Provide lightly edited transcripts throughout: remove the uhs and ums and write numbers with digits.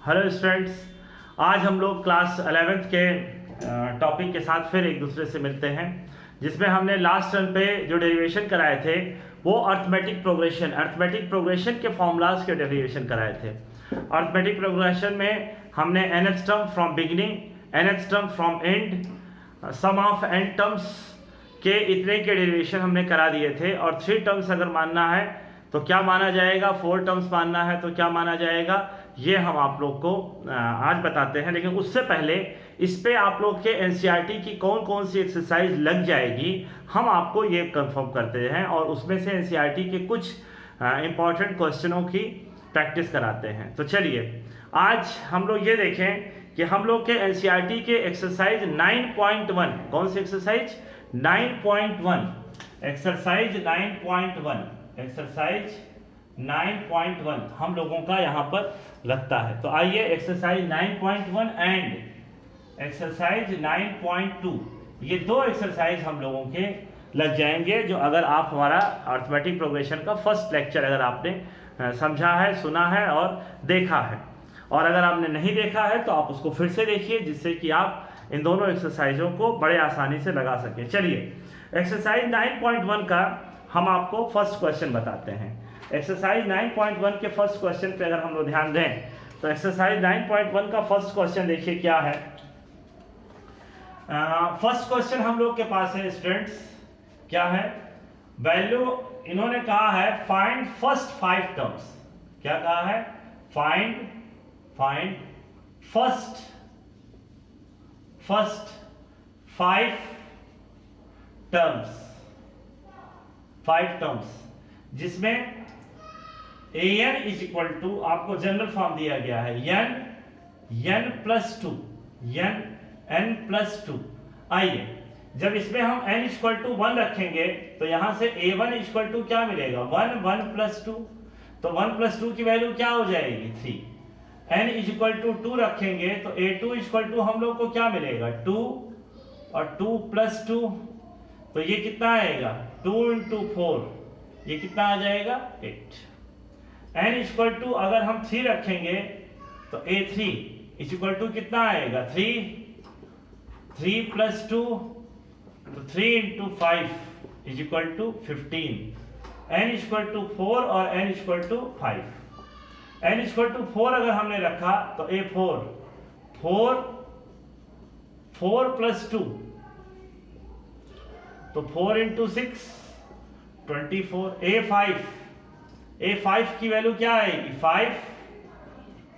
Hello students, आज हम लोग क्लास 11th के टॉपिक के साथ फिर एक दूसरे से मिलते हैं, जिसमें हमने लास्ट टर्म पे जो डेरिवेशन कराए थे वो अर्थमेटिक प्रोग्रेशन के फॉर्मूलाज के डेरिवेशन कराए थे। अर्थमेटिक प्रोग्रेशन में हमने nth term from beginning, nth term from end, sum of n terms के इतने के डेरिवेशन हमने करा दिए थे। और 3 टर्म्स अगर मानना है तो क्या माना जाएगा, 4 टर्म्स मानना है तो क्या माना जाएगा, ये हम आप लोग को आज बताते हैं। लेकिन उससे पहले इस पे आप लोग के एनसीईआरटी की कौन कौन सी एक्सरसाइज लग जाएगी हम आपको ये कंफर्म करते हैं, और उसमें से एनसीईआरटी के कुछ इंपॉर्टेंट क्वेश्चनों की प्रैक्टिस कराते हैं। तो चलिए आज हम लोग ये देखें कि हम लोग के एनसीईआरटी के एक्सरसाइज 9.1, कौन सी एक्सरसाइज 9.1, एक्सरसाइज 9.1 हम लोगों का यहाँ पर लगता है। तो आइए एक्सरसाइज 9.1 एंड एक्सरसाइज 9.2, ये दो एक्सरसाइज हम लोगों के लग जाएंगे। जो अगर आप हमारा अर्थमेटिक प्रोग्रेशन का फर्स्ट लेक्चर अगर आपने समझा है, सुना है और देखा है, और अगर आपने नहीं देखा है तो आप उसको फिर से देखिए, जिससे कि आप इन दोनों एक्सरसाइजों को बड़े आसानी से लगा सकें। चलिए एक्सरसाइज 9.1 का हम आपको फर्स्ट क्वेश्चन बताते हैं। एक्सरसाइज 9.1 के फर्स्ट क्वेश्चन पे अगर हम लोग ध्यान दें तो एक्सरसाइज 9.1 का फर्स्ट क्वेश्चन देखिए क्या है। फर्स्ट क्वेश्चन हम लोग के पास है स्टूडेंट्स, क्या है, वैल्यू इन्होंने कहा है फाइंड फर्स्ट 5 टर्म्स। क्या कहा है, फाइंड फर्स्ट 5 टर्म्स जिसमें an इज इक्वल टू, आपको जनरल फॉर्म दिया गया है n प्लस टू। आइए जब इसमें हम n इक्वल टू 1 रखेंगे तो यहां से a1 इक्वल टू क्या मिलेगा, 1 प्लस 2, तो 1 प्लस 2 की वैल्यू क्या हो जाएगी 3। n इक्वल टू 2 रखेंगे तो a2 इक्वल टू हम लोग को क्या मिलेगा 2, और 2 प्लस 2, तो ये कितना आएगा 2 × 4, ये कितना आ जाएगा 8। n इक्वल टू अगर हम 3 रखेंगे तो a3 इक्वल टू कितना आएगा 3 प्लस 2, तो 3 × 5 equal to 15। n equal to 4 और n equal to 5। n equal to 4 अगर हमने रखा तो a4 4 प्लस 2, तो 4 × 6 24। a5 की वैल्यू क्या आएगी 5,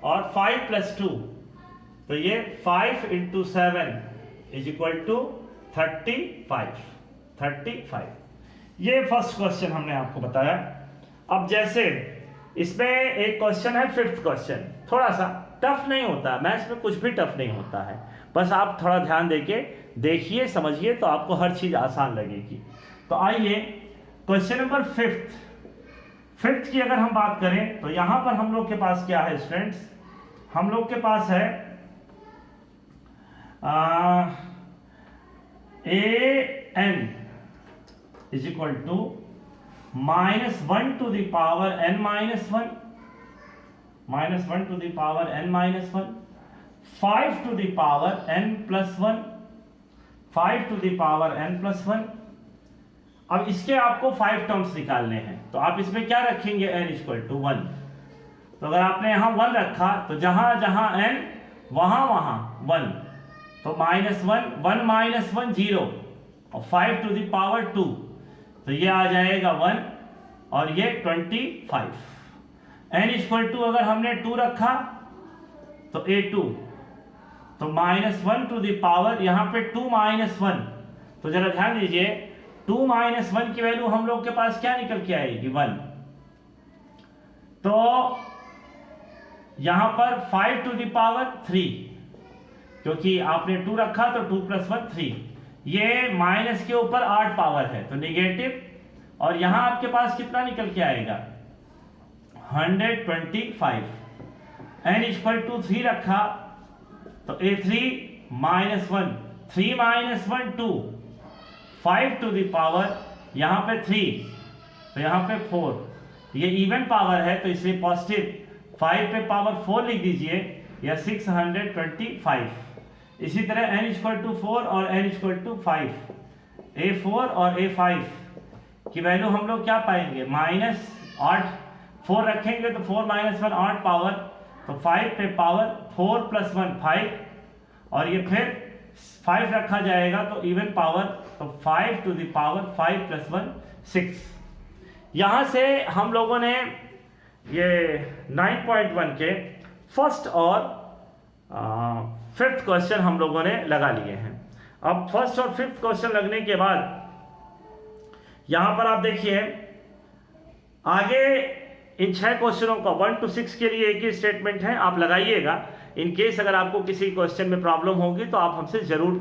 और 5 प्लस 2, तो ये 5 × 7 इज इक्वल टू 35। ये फर्स्ट क्वेश्चन हमने आपको बताया। अब जैसे इसमें एक क्वेश्चन है, 5th क्वेश्चन, थोड़ा सा टफ नहीं होता, मैथ्स में कुछ भी टफ नहीं होता है, बस आप थोड़ा ध्यान देके देखिए, समझिए, तो आपको हर चीज आसान लगेगी। तो आइए क्वेश्चन नंबर 5th की अगर हम बात करें तो यहां पर हम लोग के पास क्या है स्टूडेंट्स, हम लोग के पास है an is equal to -1 to the power n -1, -1 to the power n -1, 5 to the power n + 1, 5 to the power n + 1। अब इसके आपको 5 टर्म्स निकालने हैं, तो आप इसमें क्या रखेंगे n इक्वल टू 1। तो अगर आपने यहाँ 1 रखा तो जहां जहां n वहां 1, तो -1 1 0, और 5 टू द पावर 2, तो ये आ जाएगा 1, और ये 25। n इक्वल टू अगर हमने 2 रखा तो a2, तो -1 टू द पावर, यहाँ पे 2 - 1, तो जरा ध्यान दीजिए 2 - 1 की वैल्यू हम लोग के पास क्या निकल के आएगी 1, तो यहां पर 5 टू द पावर 3, क्योंकि आपने 2 रखा तो 2 + 1 3, ये माइनस के ऊपर 8 पावर है तो नेगेटिव, और यहां आपके पास कितना निकल के आएगा 125। n इक्वल टू 3 रखा तो a3 -1, 3 - 1 2, 5 टू द पावर यहां पे 3, तो यहां पे 4, ये इवन पावर है तो इसलिए पॉजिटिव, 5 पे पावर 4 लिख दीजिए, या 625। इसी तरह n इक्वल टू 4 और n इक्वल टू 5, A4 और A5 की वैल्यू हम लोग क्या पाएंगे, -8। 4 रखेंगे तो 4 - 1 8 पावर, तो 5 पे पावर 4 + 1 5, और ये फिर 5 रखा जाएगा तो इवन पावर, तो 5 टू द पावर 5 + 1 6। यहाँ से हम लोगों ने ये 9.1 के फर्स्ट और फिफ्थ क्वेश्चन हम लोगों ने लगा लिए हैं। अब फर्स्ट और फिफ्थ क्वेश्चन लगने के बाद यहाँ पर आप देखिए आगे इन 6 क्वेश्चनों का 1 to 6 के लिए एक ही स्टेटमेंट है, आप लगाइएगा। इन केस अगर आपको किसी क्वेश्चन में प्रॉब्लम होगी तो आप हमसे ज़रूर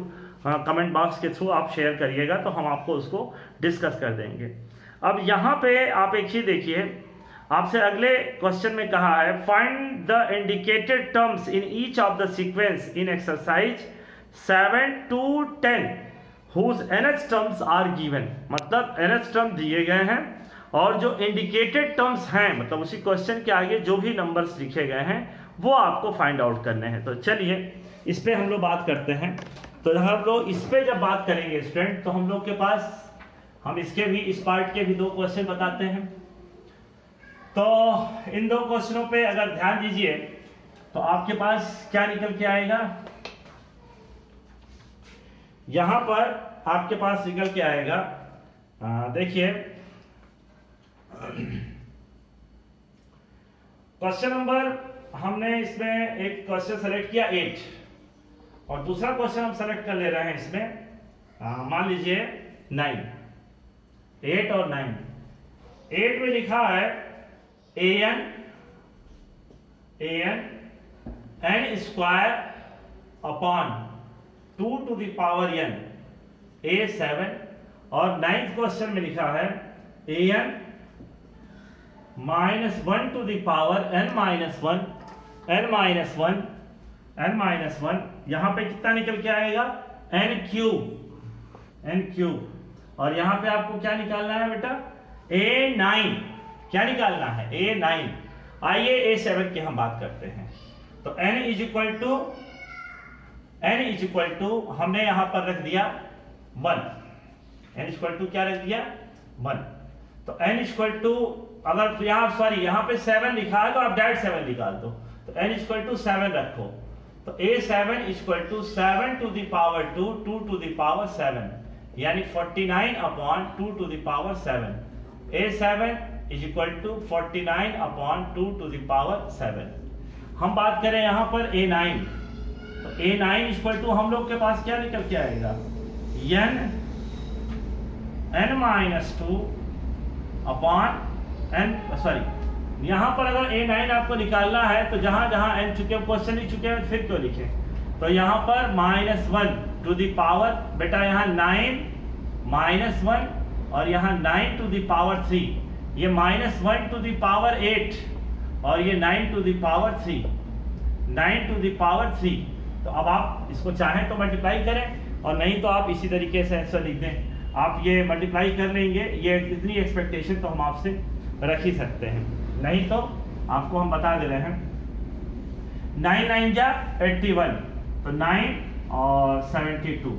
कमेंट बॉक्स के थ्रू आप शेयर करिएगा, तो हम आपको उसको डिस्कस कर देंगे। अब यहाँ पे आप एक ही देखिए, आपसे अगले क्वेश्चन में कहा है find the indicated terms in each of the sequence in exercise 7 to 10 whose nth terms are given. मतलब nth टर्म दिए गए हैं और जो इंडिकेटेड टर्म्स हैं, मतलब उसी क्वेश्चन के आगे जो भी नंबर्स लिखे गए हैं वो आपको फाइंड आउट करने हैं। तो चलिए इस पे हम लोग बात करते हैं। तो हम लोग इस पे जब बात करेंगे स्टूडेंट, तो हम लोग के पास, हम इसके भी, इस पार्ट के भी 2 क्वेश्चन बताते हैं। तो इन 2 क्वेश्चनों पे अगर ध्यान दीजिए तो आपके पास क्या निकल के आएगा, यहां पर आपके पास निकल के आएगा, देखिए क्वेश्चन नंबर, हमने इसमें एक क्वेश्चन सेलेक्ट किया 8 और दूसरा क्वेश्चन हम सेलेक्ट कर ले रहे हैं इसमें, मान लीजिए 9, 8 और 9। 8 में लिखा है an n square upon 2 to the power n A7, और 9th क्वेश्चन में लिखा है an -1 to the power n minus 1। यहां पे कितना निकल के आएगा, n क्यूब। और यहां पे आपको क्या निकालना है बेटा, A9। क्या निकालना है, A9। आइए A7 की हम बात करते हैं। तो n इक्वल टू हमने यहां पर रख दिया 1, n इक्वल टू क्या रख दिया, 1। तो n इक्वल टू, अगर यहाँ पे 7 लिखा है तो आप डायरेक्ट 7 निकाल दो, तो n इक्वल टू 7 रखो। तो A7 equal to 7 to the power 2 to the power 7, यानी 49 upon 2 to the power 7। A7 is equal to 49 upon 2 to the power 7। हम बात करें यहाँ पर A9, तो A9 इक्वल टू हम लोग के पास क्या निकल के आएगा, n-2 अपॉन n, सॉरी यहाँ पर अगर A9 आपको निकालना है तो जहां जहां n चुके क्वेश्चन ही चुके हैं फिर क्यों लिखे, तो यहाँ पर -1 to the power, बेटा यहाँ 9 -1 और यहाँ 9 to the power 3, ये -1 to the power 8 और ये 9 to the power 3, 9 to the power 3। तो अब आप इसको चाहें तो मल्टीप्लाई करें और नहीं तो आप इसी तरीके से आंसर लिख दें। आप ये मल्टीप्लाई कर लेंगे, ये इतनी एक्सपेक्टेशन तो हम आपसे रख ही सकते हैं, नहीं तो आपको हम बता दे रहे हैं 9 9 जा 81, तो 9 और 72।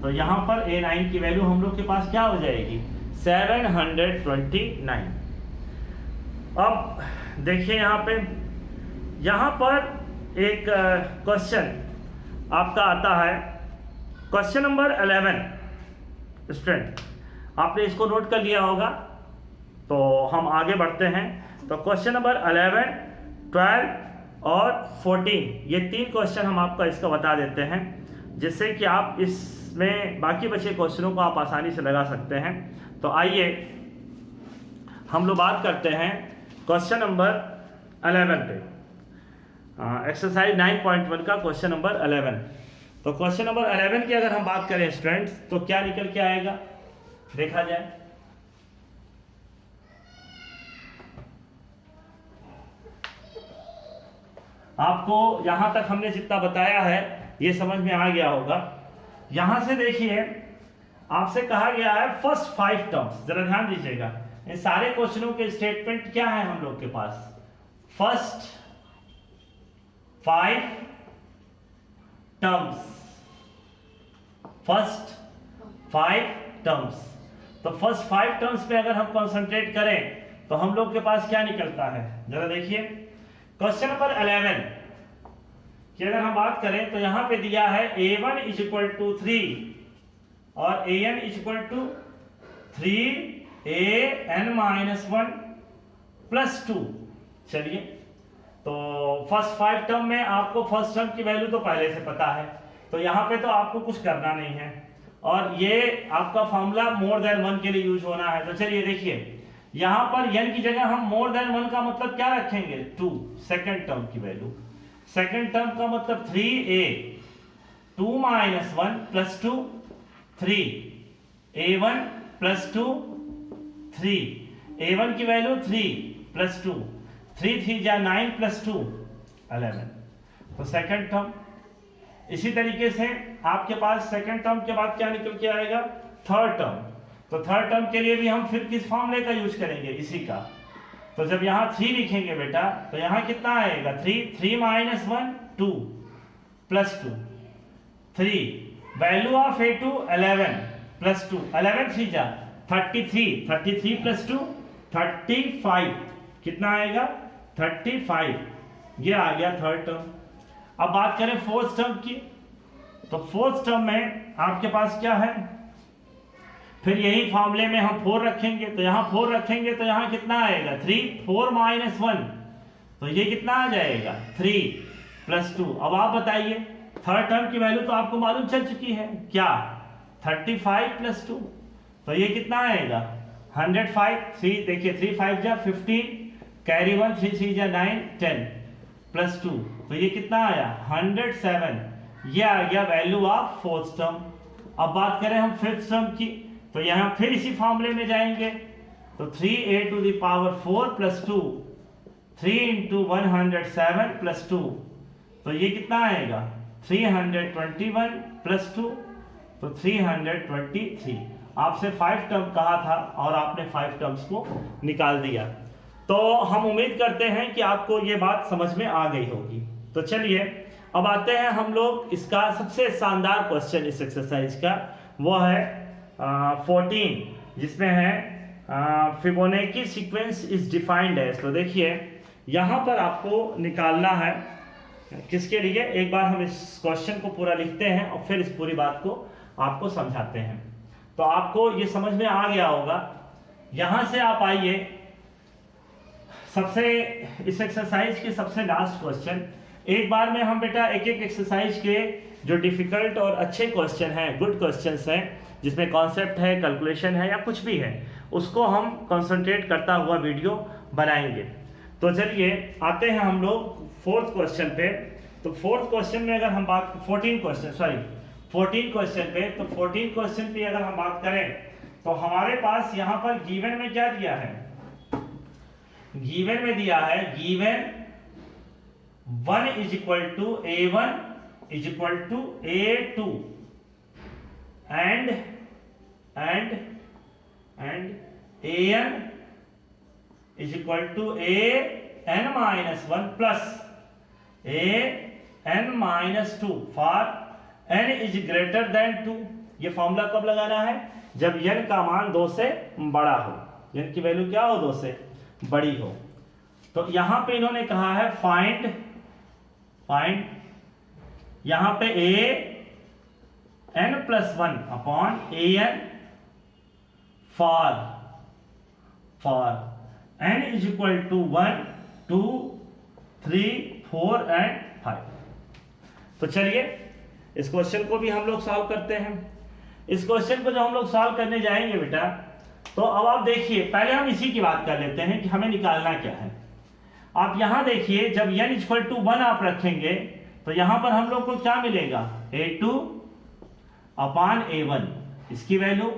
तो यहाँ पर A9 की वैल्यू हम लोग के पास क्या हो जाएगी, 729। अब देखिए यहाँ पर एक क्वेश्चन आपका आता है, क्वेश्चन नंबर 11। स्टूडेंट आपने इसको नोट कर लिया होगा, तो हम आगे बढ़ते हैं। तो क्वेश्चन नंबर 11, 12 और 14, ये 3 क्वेश्चन हम आपका इसका बता देते हैं, जिससे कि आप इसमें बाकी बचे क्वेश्चनों को आप आसानी से लगा सकते हैं। तो आइए हम लोग बात करते हैं क्वेश्चन नंबर 11 पे, एक्सरसाइज 9.1 का क्वेश्चन नंबर 11। तो क्वेश्चन नंबर 11 की अगर हम बात करें स्टूडेंट्स, तो क्या निकल के आएगा, देखा जाए। आपको यहां तक हमने जितना बताया है ये समझ में आ गया होगा। यहां से देखिए आपसे कहा गया है फर्स्ट 5 टर्म्स, जरा ध्यान दीजिएगा। इन सारे क्वेश्चनों के स्टेटमेंट क्या है हम लोग के पास, फर्स्ट 5 टर्म्स, फर्स्ट 5 टर्म्स। तो फर्स्ट 5 टर्म्स पे अगर हम कंसंट्रेट करें तो हम लोग के पास क्या निकलता है, जरा देखिए। क्वेश्चन नंबर 11 की अगर हम बात करें तो यहां पे दिया है a1 इज इक्वल टू 3 और an is equal to 3an minus 1 plus 2। चलिए, तो फर्स्ट 5 टर्म में आपको फर्स्ट टर्म की वैल्यू तो पहले से पता है, तो यहाँ पे तो आपको कुछ करना नहीं है, और ये आपका फॉर्मूला मोर देन 1 के लिए यूज होना है। तो चलिए देखिए, यहाँ पर n की जगह हम मोर देन 1 का मतलब क्या रखेंगे, 2, सेकेंड टर्म की वैल्यू। सेकेंड टर्म का मतलब 3a 2 minus 1 plus 2 3a1 plus 2 3 a1 की वैल्यू 3 प्लस 2 3 3 जा 9 प्लस 2 11। तो सेकेंड टर्म। इसी तरीके से आपके पास सेकेंड टर्म के बाद क्या निकल के आएगा, थर्ड टर्म। तो थर्ड टर्म के लिए भी हम फिर किस फॉर्मूले का यूज करेंगे, इसी का। तो जब यहाँ 3 लिखेंगे बेटा तो यहाँ कितना आएगा, 3 minus 1 2 plus 2 3 value of a2 11 plus 2 11 3 जा 33 प्लस 2 35 कितना आएगा 35। ये आ गया थर्ड टर्म। अब बात करें फोर्थ टर्म की, तो फोर्थ टर्म में आपके पास क्या है, फिर यही फॉर्मूले में हम 4 रखेंगे, तो यहाँ 4 रखेंगे तो यहाँ कितना आएगा 3 4 माइनस 1, तो ये कितना आ जाएगा 3 प्लस 2। अब आप बताइए, थर्ड टर्म की वैल्यू तो आपको मालूम चल चुकी है क्या, 35 प्लस 2, तो ये कितना आएगा 105। 3 देखिए 3 5 जा 15 कैरी 1 3 3 जा 9 10 प्लस 2, तो ये कितना आया 107। ये आ गया वैल्यू ऑफ फोर्थ टर्म। अब बात करें हम फिफ्थ टर्म की, तो यहाँ फिर इसी फॉर्मूले में जाएंगे, तो 3a to the power 4 plus 2 3 into 107 plus 2, तो ये कितना आएगा 321 प्लस 2, तो 323। आपसे 5 टर्म कहा था और आपने 5 टर्म्स को निकाल दिया। तो हम उम्मीद करते हैं कि आपको ये बात समझ में आ गई होगी। तो चलिए अब आते हैं हम लोग इसका सबसे शानदार क्वेश्चन इस एक्सरसाइज का, वो है 14, जिसमें है फिबोनाची सीक्वेंस इज डिफाइंड है। तो देखिए यहाँ पर आपको निकालना है किसके लिए, एक बार हम इस क्वेश्चन को पूरा लिखते हैं और फिर इस पूरी बात को आपको समझाते हैं। तो आपको ये समझ में आ गया होगा। यहाँ से आप आइए, सबसे इस एक्सरसाइज के सबसे लास्ट क्वेश्चन, एक बार में हम बेटा एक एक एक्सरसाइज के जो डिफिकल्ट और अच्छे क्वेश्चन हैं, गुड क्वेश्चंस हैं, जिसमें कॉन्सेप्ट है, कैलकुलेशन है या कुछ भी है, उसको हम कंसंट्रेट करता हुआ वीडियो बनाएंगे। तो चलिए आते हैं हम लोग फोर्थ क्वेश्चन पे। तो फोर्थ क्वेश्चन में अगर हम बात 14 क्वेश्चन पे, तो 14 क्वेश्चन पे अगर हम बात करें तो हमारे पास यहाँ पर गिवन में क्या दिया है, गिवन में दिया है, given 1 is equal to a1 is equal to a2 and an is equal to an minus 1 plus an minus 2 for n is greater than 2। ये फॉर्मूला कब लगाना है, जब n का मान 2 से बड़ा हो, n की वैल्यू क्या हो 2 से बड़ी हो। तो यहां पे इन्होंने कहा है फाइंड यहां पे an plus 1 upon an for n is equal to 1 2 3 4 and 5। तो चलिए इस क्वेश्चन को भी हम लोग सॉल्व करते हैं। इस क्वेश्चन को जो हम लोग सॉल्व करने जाएंगे बेटा, तो अब आप देखिए, पहले हम इसी की बात कर लेते हैं कि हमें निकालना क्या है। आप यहां देखिए, जब n इक्वल टू 1 आप रखेंगे तो यहां पर हम लोग को क्या मिलेगा, a2 अपान a1, इसकी वैल्यू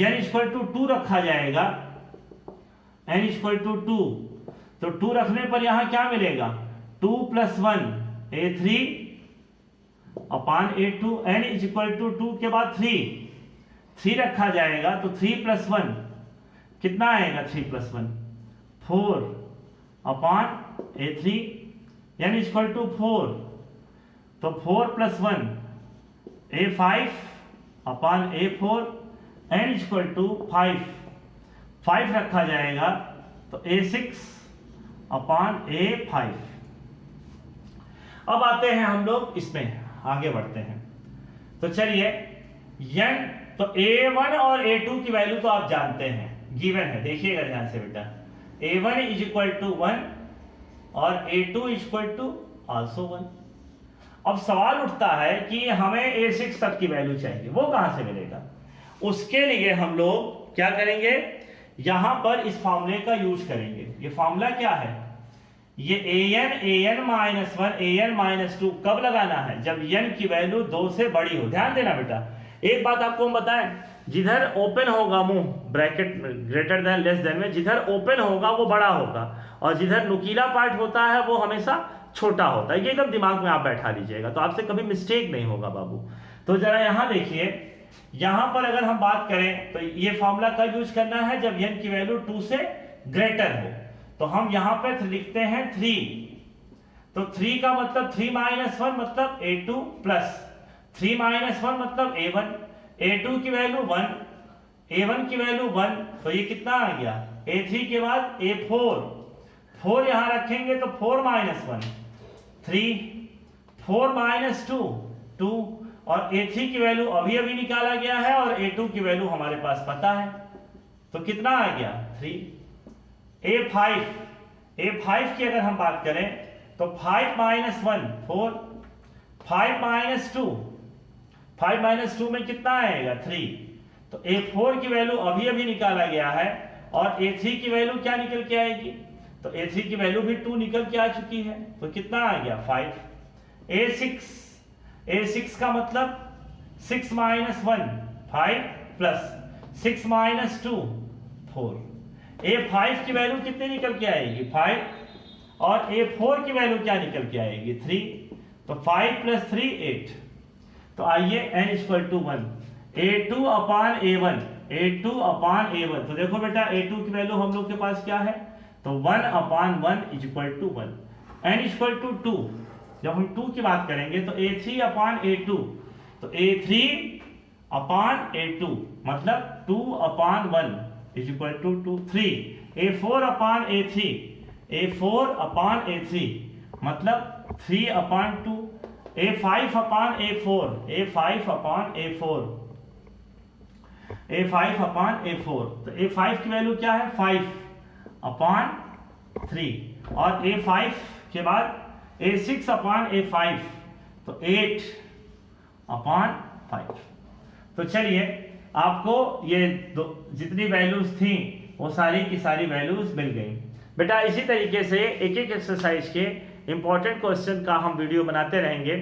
n इक्वल टू 2 रखा जाएगा, n इक्वल टू 2, तो 2 रखने पर यहां क्या मिलेगा 2 plus 1 a3 upon a2, n is equal to 2 के बाद 3 रखा जाएगा, तो 3 प्लस 1 कितना आएगा, 3 plus 1 4 upon a3, n equal to 4 तो 4 + 1 A5 अपॉन A4 n = 5 रखा जाएगा तो A6 अपॉन A5। अब आते हैं हम लोग इसमें आगे बढ़ते हैं। तो चलिए n तो A1 और A2 की वैल्यू तो आप जानते हैं, गिवन है, देखिएगा ध्यान से बेटा। A1 = 1 और A2 = also 1। अब सवाल उठता है कि हमें A6 तक की वैल्यू चाहिए, वो कहां से मिलेगा? उसके लिए हम लोग क्या करेंगे, यहां पर इस फॉर्मूले का यूज करेंगे। ये फॉर्मूला क्या है? ये an -1 an -2 कब लगाना है? जब n की वैल्यू 2 से बड़ी हो। ध्यान देना बेटा, एक बात आपको हम बताएं, जिधर ओपन होगा मुंह bracket greater than less than में, जिधर ओपन होगा वो बड़ा होगा और जिधर नुकीला पार्ट होता है वो हमेशा छोटा होता है। ये एकदम दिमाग में आप बैठा लीजिएगा, तो आपसे कभी मिस्टेक नहीं होगा बाबू। तो जरा यहां देखिए, यहां पर अगर हम बात करें तो ये फॉर्मूला कब यूज करना है? जब n की वैल्यू 2 से ग्रेटर हो। तो हम यहां पर लिखते हैं 3। तो 3 का मतलब 3 - 1 मतलब A2 प्लस 3 - 1 मतलब A1। A2 की वैल्यू 1, A1 की वैल्यू 1, तो ये कितना आ गया? A3 के बाद A4, 4 यहां रखेंगे तो 4 - 1 3, 4 - 2 2, और A3 की वैल्यू अभी अभी निकाला गया है और A2 की वैल्यू हमारे पास पता है, तो कितना आ गया? 3। A5 की अगर हम बात करें तो 5 - 1 4, 5 - 2, 5 - 2 में कितना आएगा? 3। तो A4 की वैल्यू अभी अभी निकाला गया है और A3 की वैल्यू क्या निकल के आएगी? तो A3 की वैल्यू भी 2 निकल के आ चुकी है, तो कितना आ गया? 5। A6 का मतलब 6 - 1 5 प्लस 6 - 2 4। A5 की वैल्यू कितनी निकल के आएगी? 5, और A4 की वैल्यू क्या निकल के आएगी? 3। तो 5 + 3 8। तो आइए n = 1 A2 upon A1, A2 upon A1। तो देखो बेटा, A2 की वैल्यू हम लोग के पास क्या है? तो 1 अपॉन 1 = 1। n = 2। जब हम 2 की बात करेंगे तो A3 अपॉन A2, तो A3 अपॉन A2 मतलब 2 upon 1 = 2 3। A4 upon A3, A4 upon A3 मतलब 3 upon 2। A5 upon A4, A5 upon A4, A5 upon A4। तो A5 की वैल्यू क्या है? 5 अपॉन 3, और A5 के बाद A6 अपॉन A5, तो 8 अपॉन 5। तो चलिए, आपको ये जितनी वैल्यूज थी वो सारी की सारी वैल्यूज मिल गई बेटा। इसी तरीके से एक एक एक्सरसाइज के इंपॉर्टेंट क्वेश्चन का हम वीडियो बनाते रहेंगे।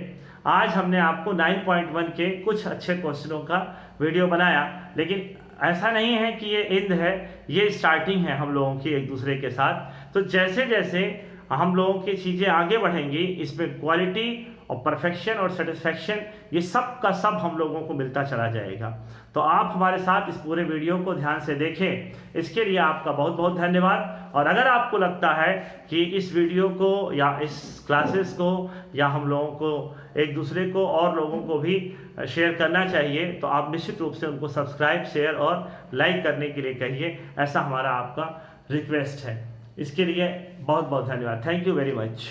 आज हमने आपको 9.1 के कुछ अच्छे क्वेश्चनों का वीडियो बनाया, लेकिन ऐसा नहीं है कि ये एंड है, ये स्टार्टिंग है हम लोगों की एक दूसरे के साथ। तो जैसे जैसे हम लोगों की चीज़ें आगे बढ़ेंगी, इसमें क्वालिटी और परफेक्शन और सेटिस्फैक्शन ये सब का सब हम लोगों को मिलता चला जाएगा। तो आप हमारे साथ इस पूरे वीडियो को ध्यान से देखें, इसके लिए आपका बहुत बहुत धन्यवाद। और अगर आपको लगता है कि इस वीडियो को या इस क्लासेस को या हम लोगों को एक दूसरे को और लोगों को भी शेयर करना चाहिए, तो आप निश्चित रूप से उनको सब्सक्राइब, शेयर और लाइक करने के लिए कहिए। ऐसा हमारा आपका रिक्वेस्ट है। इसके लिए बहुत बहुत धन्यवाद। Thank you very much.